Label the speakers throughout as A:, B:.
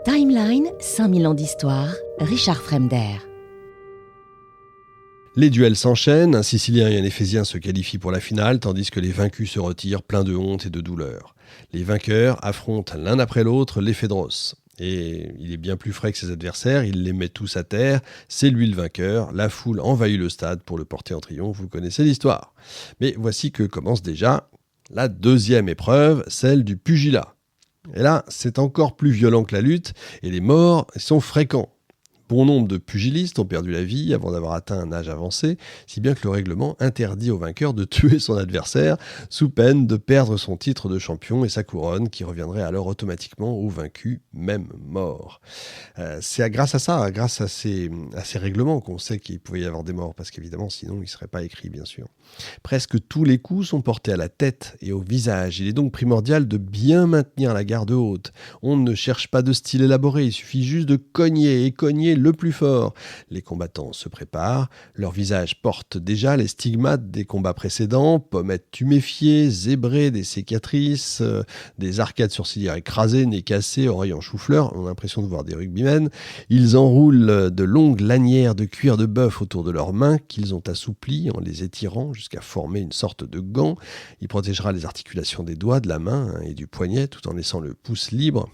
A: Timeline, 5000 ans d'histoire, Richard Fremder.
B: Les duels s'enchaînent, un Sicilien et un Éphésien se qualifient pour la finale, tandis que les vaincus se retirent pleins de honte et de douleur. Les vainqueurs affrontent l'un après l'autre les Phédros. Et il est bien plus frais que ses adversaires, il les met tous à terre, c'est lui le vainqueur, la foule envahit le stade pour le porter en triomphe, vous connaissez l'histoire. Mais voici que commence déjà la deuxième épreuve, celle du pugilat. Et là, c'est encore plus violent que la lutte, et les morts sont fréquents. Bon nombre de pugilistes ont perdu la vie avant d'avoir atteint un âge avancé, si bien que le règlement interdit au vainqueur de tuer son adversaire, sous peine de perdre son titre de champion et sa couronne, qui reviendrait alors automatiquement au vaincu, même mort. C'est grâce à ça, grâce à ces règlements qu'on sait qu'il pouvait y avoir des morts, parce qu'évidemment, sinon, ils ne seraient pas écrits, bien sûr. Presque tous les coups sont portés à la tête et au visage. Il est donc primordial de bien maintenir la garde haute. On ne cherche pas de style élaboré, il suffit juste de cogner et cogner le plus fort. Les combattants se préparent, leur visage porte déjà les stigmates des combats précédents, pommettes tuméfiées, zébrées, des cicatrices, des arcades sourcilières écrasées, nez cassé, oreilles en chou-fleur, on a l'impression de voir des rugbymen. Ils enroulent de longues lanières de cuir de bœuf autour de leurs mains qu'ils ont assouplies en les étirant jusqu'à former une sorte de gant. Il protégera les articulations des doigts, de la main et du poignet tout en laissant le pouce libre.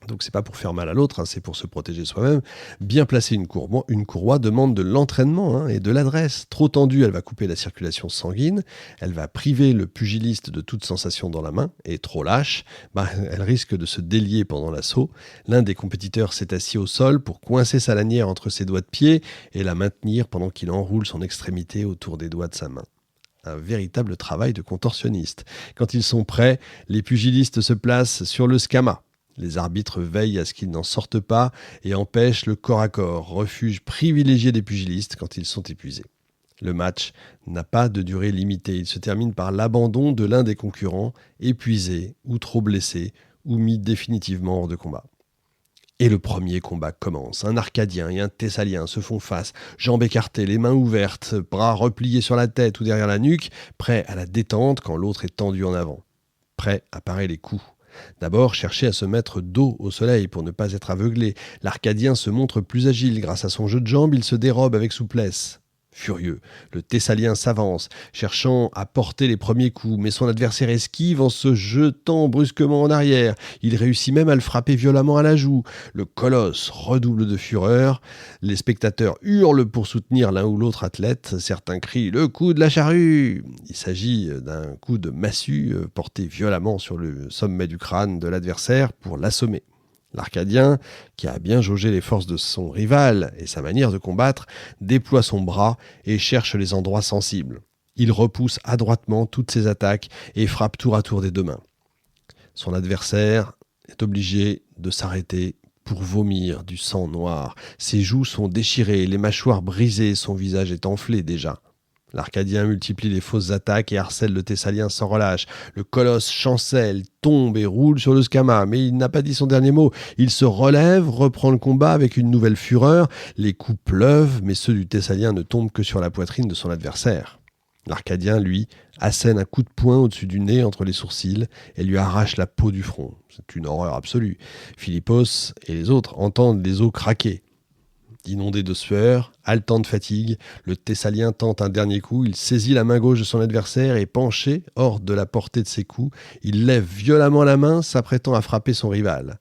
B: Donc c'est pas pour faire mal à l'autre, c'est pour se protéger soi-même. Bien placer une courroie demande de l'entraînement et de l'adresse. Trop tendue, elle va couper la circulation sanguine, elle va priver le pugiliste de toute sensation dans la main, et trop lâche, elle risque de se délier pendant l'assaut. L'un des compétiteurs s'est assis au sol pour coincer sa lanière entre ses doigts de pied et la maintenir pendant qu'il enroule son extrémité autour des doigts de sa main. Un véritable travail de contorsionniste. Quand ils sont prêts, les pugilistes se placent sur le scama. Les arbitres veillent à ce qu'ils n'en sortent pas et empêchent le corps à corps, refuge privilégié des pugilistes quand ils sont épuisés. Le match n'a pas de durée limitée. Il se termine par l'abandon de l'un des concurrents, épuisé ou trop blessé ou mis définitivement hors de combat. Et le premier combat commence. Un Arcadien et un Thessalien se font face, jambes écartées, les mains ouvertes, bras repliés sur la tête ou derrière la nuque, prêts à la détente quand l'autre est tendu en avant. Prêts à parer les coups. D'abord, chercher à se mettre dos au soleil pour ne pas être aveuglé. L'Arcadien se montre plus agile grâce à son jeu de jambes, il se dérobe avec souplesse. Furieux, le Thessalien s'avance, cherchant à porter les premiers coups, mais son adversaire esquive en se jetant brusquement en arrière. Il réussit même à le frapper violemment à la joue. Le colosse redouble de fureur. Les spectateurs hurlent pour soutenir l'un ou l'autre athlète. Certains crient « le coup de la charrue ». Il s'agit d'un coup de massue porté violemment sur le sommet du crâne de l'adversaire pour l'assommer. L'Arcadien, qui a bien jaugé les forces de son rival et sa manière de combattre, déploie son bras et cherche les endroits sensibles. Il repousse adroitement toutes ses attaques et frappe tour à tour des deux mains. Son adversaire est obligé de s'arrêter pour vomir du sang noir. Ses joues sont déchirées, les mâchoires brisées, son visage est enflé déjà. L'Arcadien multiplie les fausses attaques et harcèle le Thessalien sans relâche. Le colosse chancelle, tombe et roule sur le scama, mais il n'a pas dit son dernier mot. Il se relève, reprend le combat avec une nouvelle fureur. Les coups pleuvent, mais ceux du Thessalien ne tombent que sur la poitrine de son adversaire. L'Arcadien, lui, assène un coup de poing au-dessus du nez entre les sourcils et lui arrache la peau du front. C'est une horreur absolue. Philippos et les autres entendent les os craquer. Inondé de sueur, haletant de fatigue, le Thessalien tente un dernier coup, il saisit la main gauche de son adversaire et penché, hors de la portée de ses coups, il lève violemment la main, s'apprêtant à frapper son rival.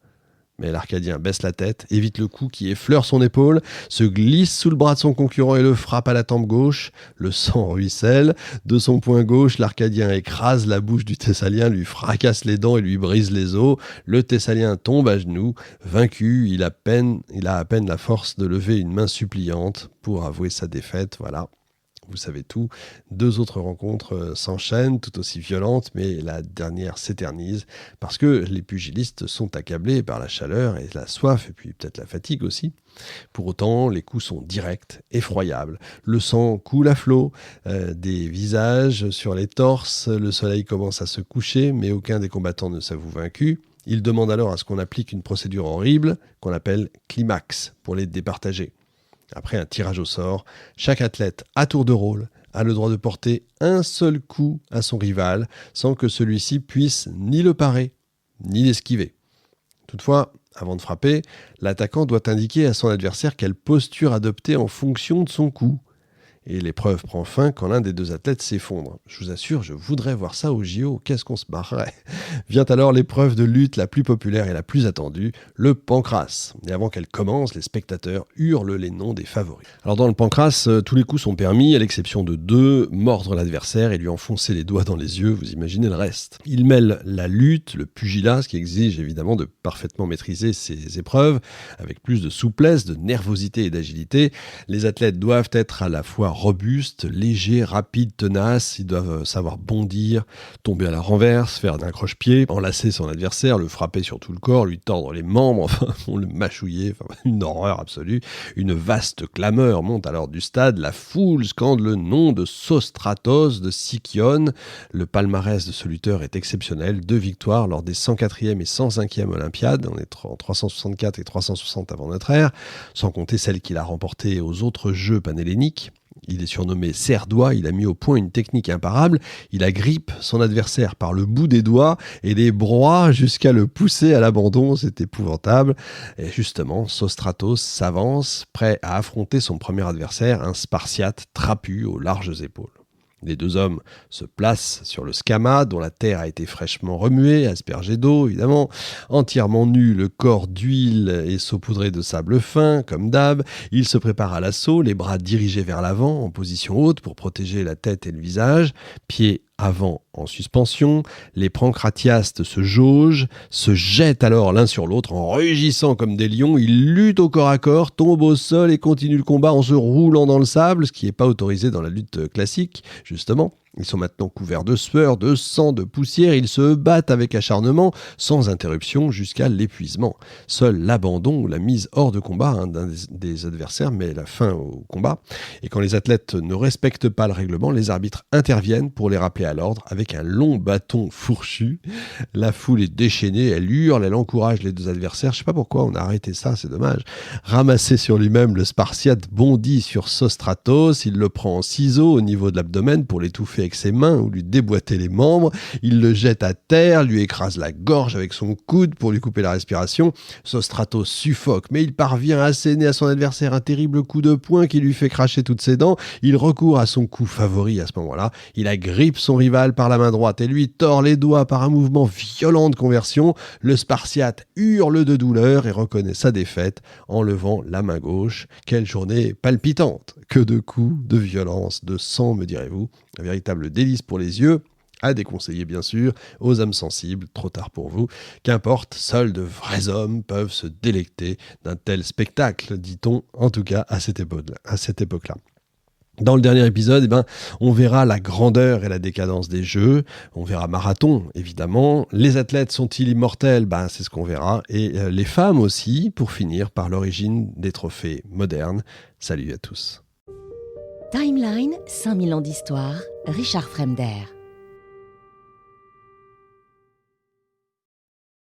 B: Mais l'Arcadien baisse la tête, évite le coup qui effleure son épaule, se glisse sous le bras de son concurrent et le frappe à la tempe gauche. Le sang ruisselle. De son poing gauche, l'Arcadien écrase la bouche du Thessalien, lui fracasse les dents et lui brise les os. Le Thessalien tombe à genoux. Vaincu, il a à peine la force de lever une main suppliante pour avouer sa défaite. Voilà. Vous savez tout. Deux autres rencontres s'enchaînent, tout aussi violentes, mais la dernière s'éternise parce que les pugilistes sont accablés par la chaleur et la soif, et puis peut-être la fatigue aussi. Pour autant, les coups sont directs, effroyables. Le sang coule à flot, des visages sur les torses. Le soleil commence à se coucher, mais aucun des combattants ne s'avoue vaincu. Il demande alors à ce qu'on applique une procédure horrible qu'on appelle climax pour les départager. Après un tirage au sort, chaque athlète, à tour de rôle, a le droit de porter un seul coup à son rival sans que celui-ci puisse ni le parer, ni l'esquiver. Toutefois, Avant de frapper, l'attaquant doit indiquer à son adversaire quelle posture adopter en fonction de son coup. Et l'épreuve prend fin quand l'un des deux athlètes s'effondre. Je vous assure, je voudrais voir ça au JO, qu'est-ce qu'on se marrerait. Vient alors l'épreuve de lutte la plus populaire et la plus attendue, le pancrace. Et avant qu'elle commence, les spectateurs hurlent les noms des favoris. Alors dans le pancrace, tous les coups sont permis, à l'exception de 2, mordre l'adversaire et lui enfoncer les doigts dans les yeux, vous imaginez le reste. Il mêle la lutte, le pugilat, ce qui exige évidemment de parfaitement maîtriser ces épreuves, avec plus de souplesse, de nervosité et d'agilité. Les athlètes doivent être à la fois robustes, légers, rapides, tenaces, ils doivent savoir bondir, tomber à la renverse, faire d'un croche-pied, enlacer son adversaire, le frapper sur tout le corps, lui tordre les membres, enfin, le mâchouiller, une horreur absolue. Une vaste clameur monte alors du stade, la foule scande le nom de Sostratos de Sikion. Le palmarès de ce lutteur est exceptionnel, 2 victoires lors des 104e et 105e Olympiades, on est en 364 et 360 avant notre ère, sans compter celles qu'il a remportées aux autres Jeux panhelléniques. Il est surnommé serre-doigt, il a mis au point une technique imparable, il agrippe son adversaire par le bout des doigts et les broie jusqu'à le pousser à l'abandon, c'est épouvantable. Et justement, Sostratos s'avance, prêt à affronter son premier adversaire, un Spartiate trapu aux larges épaules. Les 2 hommes se placent sur le scama, dont la terre a été fraîchement remuée, aspergée d'eau, évidemment. Entièrement nus, le corps d'huile et saupoudré de sable fin, comme d'hab. Ils se préparent à l'assaut, les bras dirigés vers l'avant, en position haute pour protéger la tête et le visage. Pieds avant en suspension, les pancratiastes se jaugent, se jettent alors l'un sur l'autre en rugissant comme des lions, ils luttent au corps à corps, tombent au sol et continuent le combat en se roulant dans le sable, ce qui n'est pas autorisé dans la lutte classique, justement. Ils sont maintenant couverts de sueur, de sang, de poussière, ils se battent avec acharnement, sans interruption, jusqu'à l'épuisement. Seul l'abandon ou la mise hors de combat d'un des adversaires met la fin au combat. Et quand les athlètes ne respectent pas le règlement, les arbitres interviennent pour les rappeler à l'ordre avec un long bâton fourchu. La foule est déchaînée, elle hurle, elle encourage les 2 adversaires. Je sais pas pourquoi on a arrêté ça, c'est dommage. Ramassé sur lui-même, le Spartiate bondit sur Sostratos, il le prend en ciseaux au niveau de l'abdomen pour l'étouffer avec ses mains ou lui déboîter les membres, il le jette à terre, lui écrase la gorge avec son coude pour lui couper la respiration. Sostratos suffoque, mais il parvient à asséner à son adversaire un terrible coup de poing qui lui fait cracher toutes ses dents. Il recourt à son coup favori à ce moment-là, il agrippe son rival par la main droite et lui tord les doigts par un mouvement violent de conversion. Le Spartiate hurle de douleur et reconnaît sa défaite en levant la main gauche. Quelle journée palpitante! Que de coups, de violence, de sang, me direz-vous. Un véritable délice pour les yeux, à déconseiller bien sûr, aux âmes sensibles, trop tard pour vous. Qu'importe, seuls de vrais hommes peuvent se délecter d'un tel spectacle, dit-on en tout cas à cette époque-là. Dans le dernier épisode, on verra la grandeur et la décadence des Jeux. On verra marathon, évidemment. Les athlètes sont-ils immortels ? C'est ce qu'on verra. Et les femmes aussi, pour finir par l'origine des trophées modernes. Salut à tous.
A: Timeline, 5000 ans d'histoire, Richard Fremder.